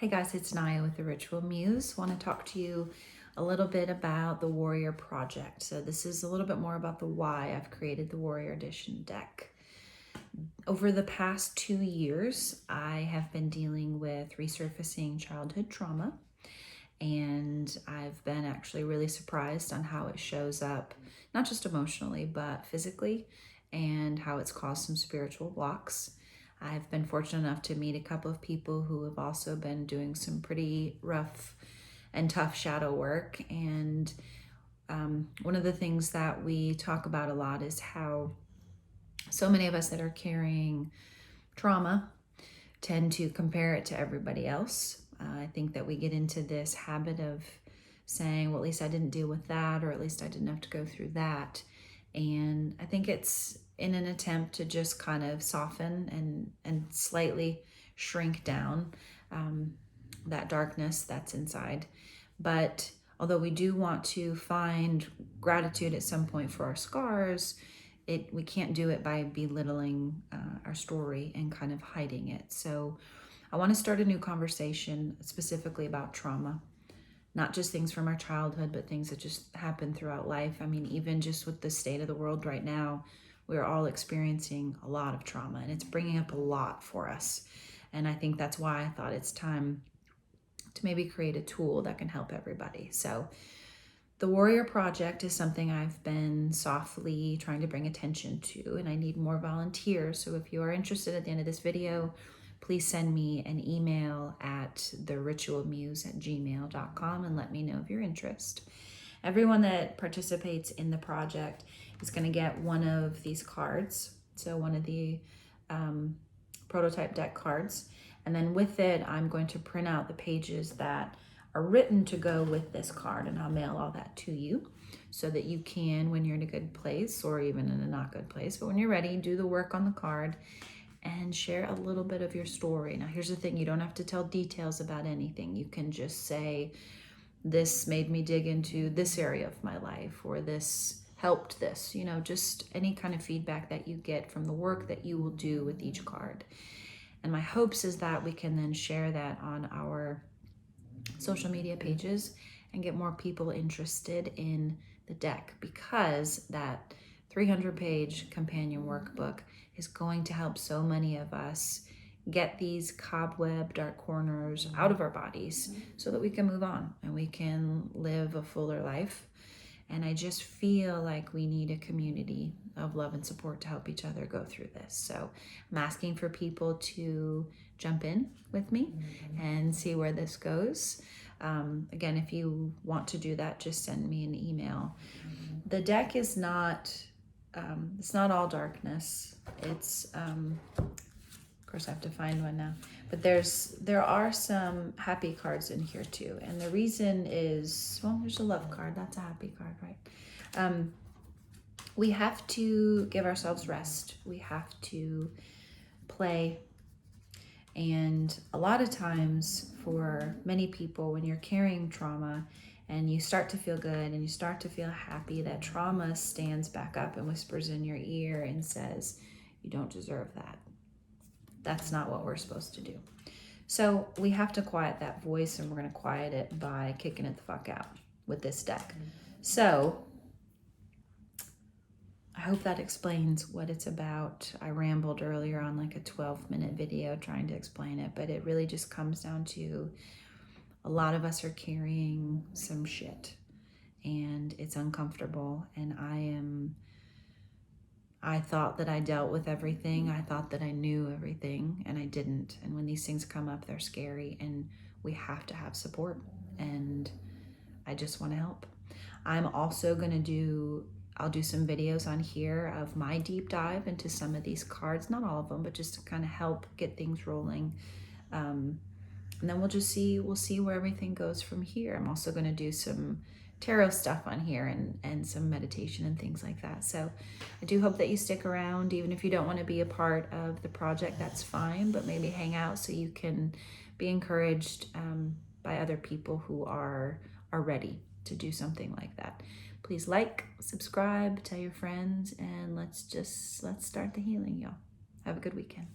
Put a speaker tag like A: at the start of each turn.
A: Hey guys, it's Naya with the Ritual Muse. Want to talk to you a little bit about the Warrior Project. So this is a little bit more about the why I've created the Warrior Edition deck. Over the past 2 years, I have been dealing with resurfacing childhood trauma, and I've been actually really surprised on how it shows up, not just emotionally, but physically, and how it's caused some spiritual blocks. I've been fortunate enough to meet a couple of people who have also been doing some pretty rough and tough shadow work. And one of the things that we talk about a lot is how so many of us that are carrying trauma tend to compare it to everybody else. I think that we get into this habit of saying, well, at least I didn't deal with that, or at least I didn't have to go through that. And I think it's in an attempt to just kind of soften and slightly shrink down that darkness that's inside. But although we do want to find gratitude at some point for our scars, we can't do it by belittling our story and kind of hiding it. So I want to start a new conversation specifically about trauma. Not just things from our childhood, but things that just happen throughout life. I mean, even just with the state of the world right now, we're all experiencing a lot of trauma, and it's bringing up a lot for us. And I think that's why I thought it's time to maybe create a tool that can help everybody. So the Warrior Project is something I've been softly trying to bring attention to, and I need more volunteers. So if you are interested at the end of this video, please send me an email at theritualmuse@gmail.com and let me know of your interest. Everyone that participates in the project is going to get one of these cards. So one of the prototype deck cards. And then with it, I'm going to print out the pages that are written to go with this card, and I'll mail all that to you so that you can, when you're in a good place or even in a not good place, but when you're ready, do the work on the card and share a little bit of your story. Now, here's the thing. You don't have to tell details about anything. You can just say, this made me dig into this area of my life, or this helped this, just any kind of feedback that you get from the work that you will do with each card. And my hopes is that we can then share that on our social media pages and get more people interested in the deck, because that 300-page companion workbook is going to help so many of us get these cobweb dark corners out of our bodies so that we can move on and we can live a fuller life. And I just feel like we need a community of love and support to help each other go through this. So I'm asking for people to jump in with me and see where this goes. Again, if you want to do that, just send me an email. The deck is it's not all darkness. It's, of course I have to find one now, but there are some happy cards in here too. And the reason is, well, there's a love card. That's a happy card, right? We have to give ourselves rest. We have to play. And a lot of times for many people, when you're carrying trauma and you start to feel good and you start to feel happy, that trauma stands back up and whispers in your ear and says, you don't deserve that. That's not what we're supposed to do. So we have to quiet that voice, and we're going to quiet it by kicking it the fuck out with this deck. So I hope that explains what it's about. I rambled earlier on like a 12-minute video trying to explain it, but it really just comes down to a lot of us are carrying some shit, and it's uncomfortable. And I thought that I dealt with everything. I thought that I knew everything, and I didn't. And when these things come up, they're scary, and we have to have support. And I just want to help. I'm also going to I'll do some videos on here of my deep dive into some of these cards, not all of them, but just to kind of help get things rolling. And then we'll see where everything goes from here. I'm also going to do some tarot stuff on here and some meditation and things like that. So I do hope that you stick around. Even if you don't want to be a part of the project, that's fine, but maybe hang out so you can be encouraged by other people who are ready to do something like that. Please like, subscribe, tell your friends, and let's start the healing, y'all. Have a good weekend.